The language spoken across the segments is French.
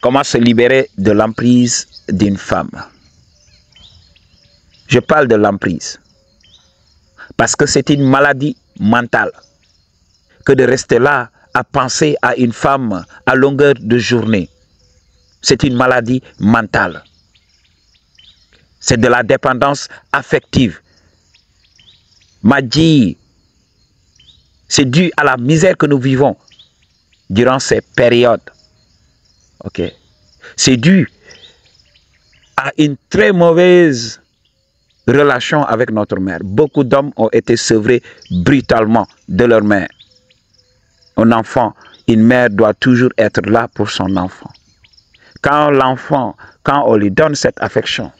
Comment se libérer de l'emprise d'une femme? Je parle de l'emprise parce que c'est une maladie mentale que de rester là à penser à une femme à longueur de journée. C'est une maladie mentale. C'est de la dépendance affective. Madji, c'est dû à la misère que nous vivons durant ces périodes. Ok. C'est dû à une très mauvaise relation avec notre mère. Beaucoup d'hommes ont été sevrés brutalement de leur mère. Un enfant, une mère doit toujours être là pour son enfant. Quand l'enfant, quand on lui donne cette affection,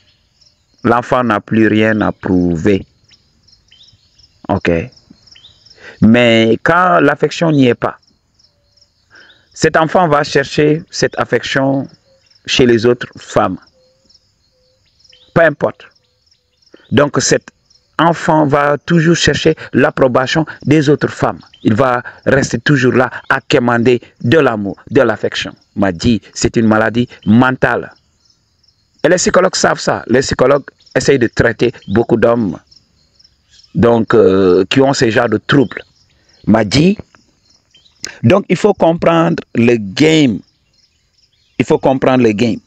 l'enfant n'a plus rien à prouver. Ok. Mais quand l'affection n'y est pas, cet enfant va chercher cette affection chez les autres femmes. Peu importe. Donc cet enfant va toujours chercher l'approbation des autres femmes. Il va rester toujours là à quémander de l'amour, de l'affection. M'a dit, c'est une maladie mentale. Et les psychologues savent ça. Les psychologues essayent de traiter beaucoup d'hommes donc qui ont ce genre de troubles. M'a dit, donc il faut comprendre le game. Il faut comprendre le game.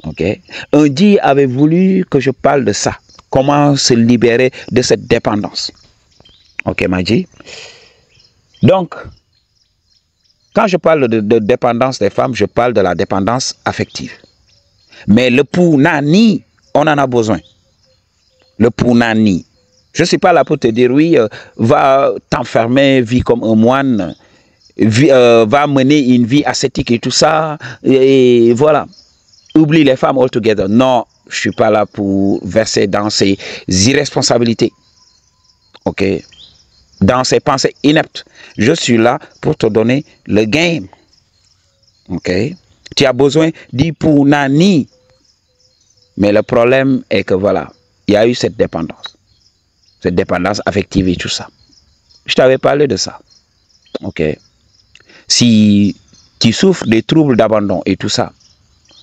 Ok. Un dit avait voulu que je parle de ça. Comment se libérer de cette dépendance. Ok, Madji. Donc, quand je parle de dépendance des femmes, je parle de la dépendance affective. Mais le punani, on en a besoin. Le punani. Je ne suis pas là pour te dire, oui, va t'enfermer, vis comme un moine, va mener une vie ascétique et tout ça, et voilà. Oublie les femmes altogether. Non, je ne suis pas là pour verser dans ces irresponsabilités. Ok? Dans ces pensées ineptes. Je suis là pour te donner le game. Ok? Tu as besoin d'Ipunani. Mais le problème est que voilà, il y a eu cette dépendance. Cette dépendance affective et tout ça. Je t'avais parlé de ça. Ok? Si tu souffres des troubles d'abandon et tout ça,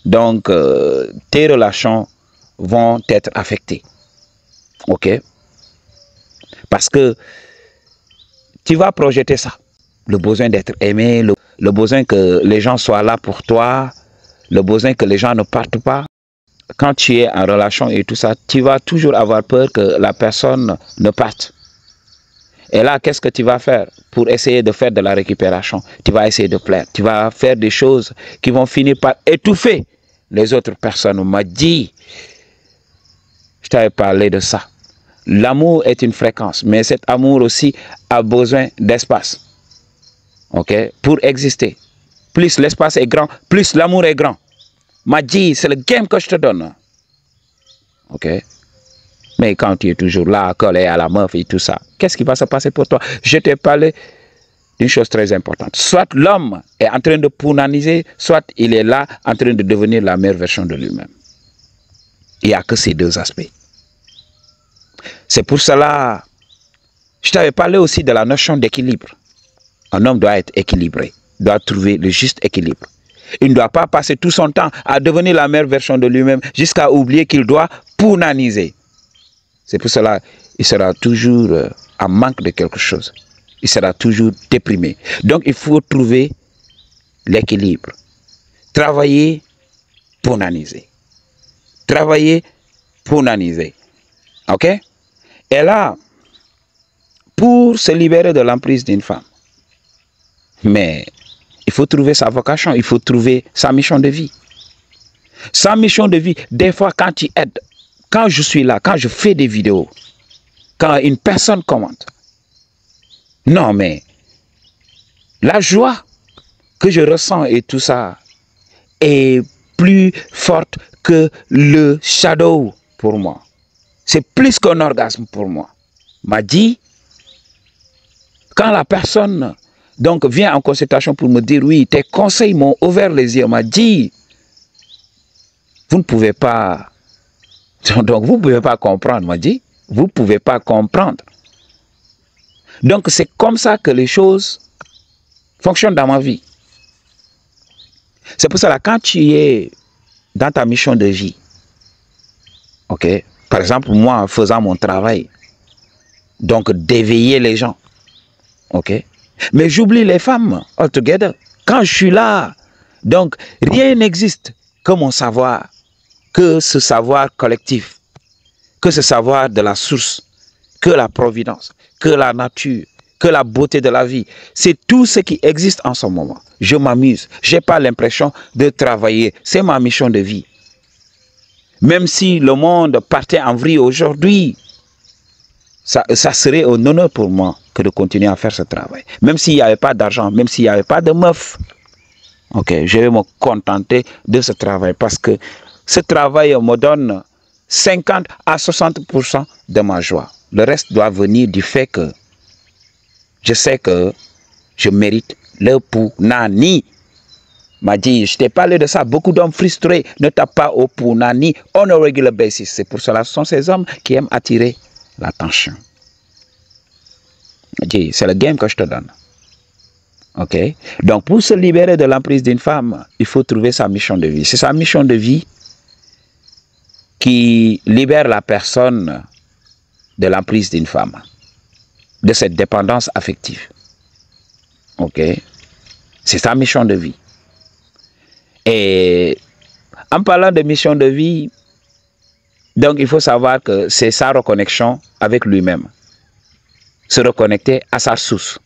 donc tes relations vont être affectées. Ok? Parce que tu vas projeter ça. Le besoin d'être aimé, le besoin que les gens soient là pour toi, le besoin que les gens ne partent pas. Quand tu es en relation et tout ça, tu vas toujours avoir peur que la personne ne parte. Et là, qu'est-ce que tu vas faire pour essayer de faire de la récupération? Tu vas essayer de plaire. Tu vas faire des choses qui vont finir par étouffer les autres personnes. On m'a dit, je t'avais parlé de ça. L'amour est une fréquence, mais cet amour aussi a besoin d'espace. Ok? Pour exister. Plus l'espace est grand, plus l'amour est grand. M'a dit, c'est le game que je te donne. Ok? Mais quand tu es toujours là, collé à la meuf et tout ça, qu'est-ce qui va se passer pour toi? Je t'ai parlé d'une chose très importante. Soit l'homme est en train de punaniser, soit il est là en train de devenir la meilleure version de lui-même. Il n'y a que ces deux aspects. C'est pour cela, je t'avais parlé aussi de la notion d'équilibre. Un homme doit être équilibré, doit trouver le juste équilibre. Il ne doit pas passer tout son temps à devenir la meilleure version de lui-même jusqu'à oublier qu'il doit punaniser. C'est pour cela qu'il sera toujours en manque de quelque chose. Il sera toujours déprimé. Donc il faut trouver l'équilibre. Travailler, punaniser. Travailler, punaniser. Ok? Et là, pour se libérer de l'emprise d'une femme, mais il faut trouver sa vocation, il faut trouver sa mission de vie. Sa mission de vie, des fois quand tu aides, quand je suis là, quand je fais des vidéos, quand une personne commente, non mais la joie que je ressens et tout ça est plus forte que le shadow pour moi. C'est plus qu'un orgasme pour moi. M'a dit, quand la personne donc vient en consultation pour me dire, oui, tes conseils m'ont ouvert les yeux, m'a dit, vous ne pouvez pas, donc vous ne pouvez pas comprendre, m'a dit, vous ne pouvez pas comprendre. Donc c'est comme ça que les choses fonctionnent dans ma vie. C'est pour cela, quand tu es dans ta mission de vie, ok, par exemple, moi, en faisant mon travail, donc d'éveiller les gens, ok, mais j'oublie les femmes altogether. Quand je suis là, donc rien n'existe que mon savoir, que ce savoir collectif, que ce savoir de la source, que la providence, que la nature, que la beauté de la vie. C'est tout ce qui existe en ce moment. Je m'amuse. Je n'ai pas l'impression de travailler. C'est ma mission de vie. Même si le monde partait en vrille aujourd'hui, ça serait un honneur pour moi que de continuer à faire ce travail. Même s'il n'y avait pas d'argent, même s'il n'y avait pas de meuf. Ok, je vais me contenter de ce travail parce que ce travail me donne 50 à 60% de ma joie. Le reste doit venir du fait que je sais que je mérite le Punani. M'a dit, je t'ai parlé de ça. Beaucoup d'hommes frustrés ne tapent pas au Punani on a regular basis. C'est pour cela que ce sont ces hommes qui aiment attirer l'attention. C'est le game que je te donne. Ok? Donc, pour se libérer de l'emprise d'une femme, il faut trouver sa mission de vie. C'est sa mission de vie qui libère la personne de l'emprise d'une femme, de cette dépendance affective. Ok? C'est sa mission de vie. Et en parlant de mission de vie, donc il faut savoir que c'est sa reconnexion avec lui-même. Se reconnecter à sa source.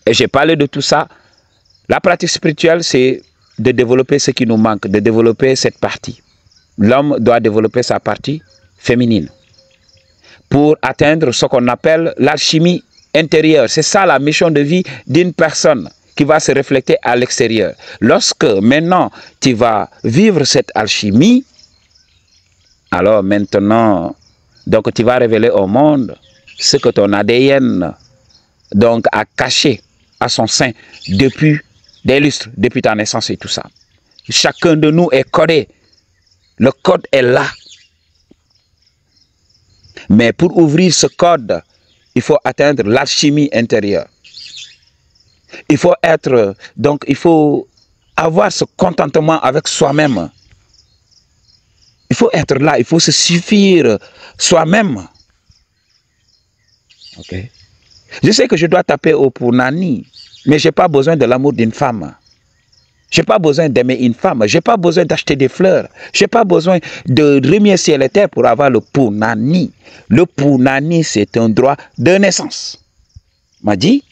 Et j'ai parlé de tout ça. La pratique spirituelle, c'est de développer ce qui nous manque, de développer cette partie. L'homme doit développer sa partie féminine pour atteindre ce qu'on appelle l'alchimie intérieure. C'est ça la mission de vie d'une personne qui va se refléter à l'extérieur. Lorsque maintenant tu vas vivre cette alchimie, alors maintenant, donc tu vas révéler au monde ce que ton ADN donc a caché à son sein depuis des lustres, depuis ta naissance et tout ça. Chacun de nous est codé. Le code est là. Mais pour ouvrir ce code, il faut atteindre l'alchimie intérieure. Il faut être, donc il faut avoir ce contentement avec soi-même. Il faut être là, il faut se suffire soi-même. Ok? Je sais que je dois taper au Punani, mais je n'ai pas besoin de l'amour d'une femme. Je n'ai pas besoin d'aimer une femme. Je n'ai pas besoin d'acheter des fleurs. Je n'ai pas besoin de remercier les terres pour avoir le Punani. Le Punani, c'est un droit de naissance. M'a dit.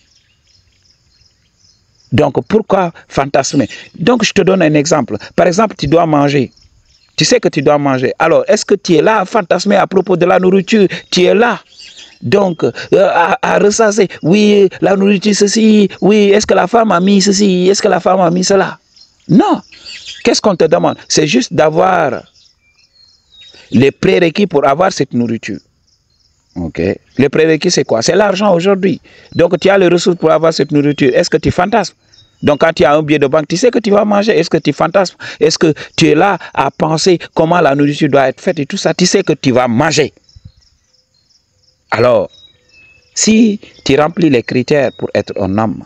Donc, pourquoi fantasmer? Donc, je te donne un exemple. Par exemple, tu dois manger. Tu sais que tu dois manger. Alors, est-ce que tu es là à fantasmer à propos de la nourriture? Tu es là. Donc, à ressasser. Oui, la nourriture, ceci. Oui, est-ce que la femme a mis ceci? Est-ce que la femme a mis cela? Non. Qu'est-ce qu'on te demande? C'est juste d'avoir les prérequis pour avoir cette nourriture. Ok. Les prérequis, c'est quoi? C'est l'argent aujourd'hui. Donc, tu as les ressources pour avoir cette nourriture. Est-ce que tu fantasmes? Donc, quand tu as un billet de banque, tu sais que tu vas manger. Est-ce que tu fantasmes? Est-ce que tu es là à penser comment la nourriture doit être faite et tout ça? Tu sais que tu vas manger. Alors, si tu remplis les critères pour être un homme,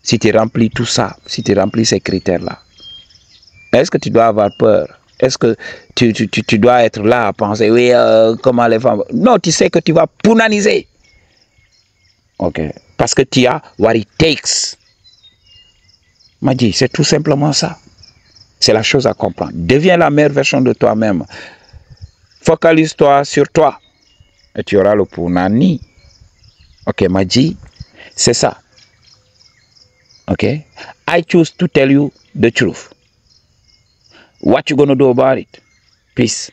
si tu remplis tout ça, si tu remplis ces critères-là, est-ce que tu dois avoir peur? Est-ce que tu dois être là à penser, oui, comment les femmes... Non, tu sais que tu vas punaniser. Ok. Parce que tu as what it takes. M'a dit, c'est tout simplement ça. C'est la chose à comprendre. Deviens la meilleure version de toi-même. Focalise-toi sur toi. Et tu auras le punani. Ok, m'a dit, c'est ça. Ok. I choose to tell you the truth. What you gonna do about it? Peace.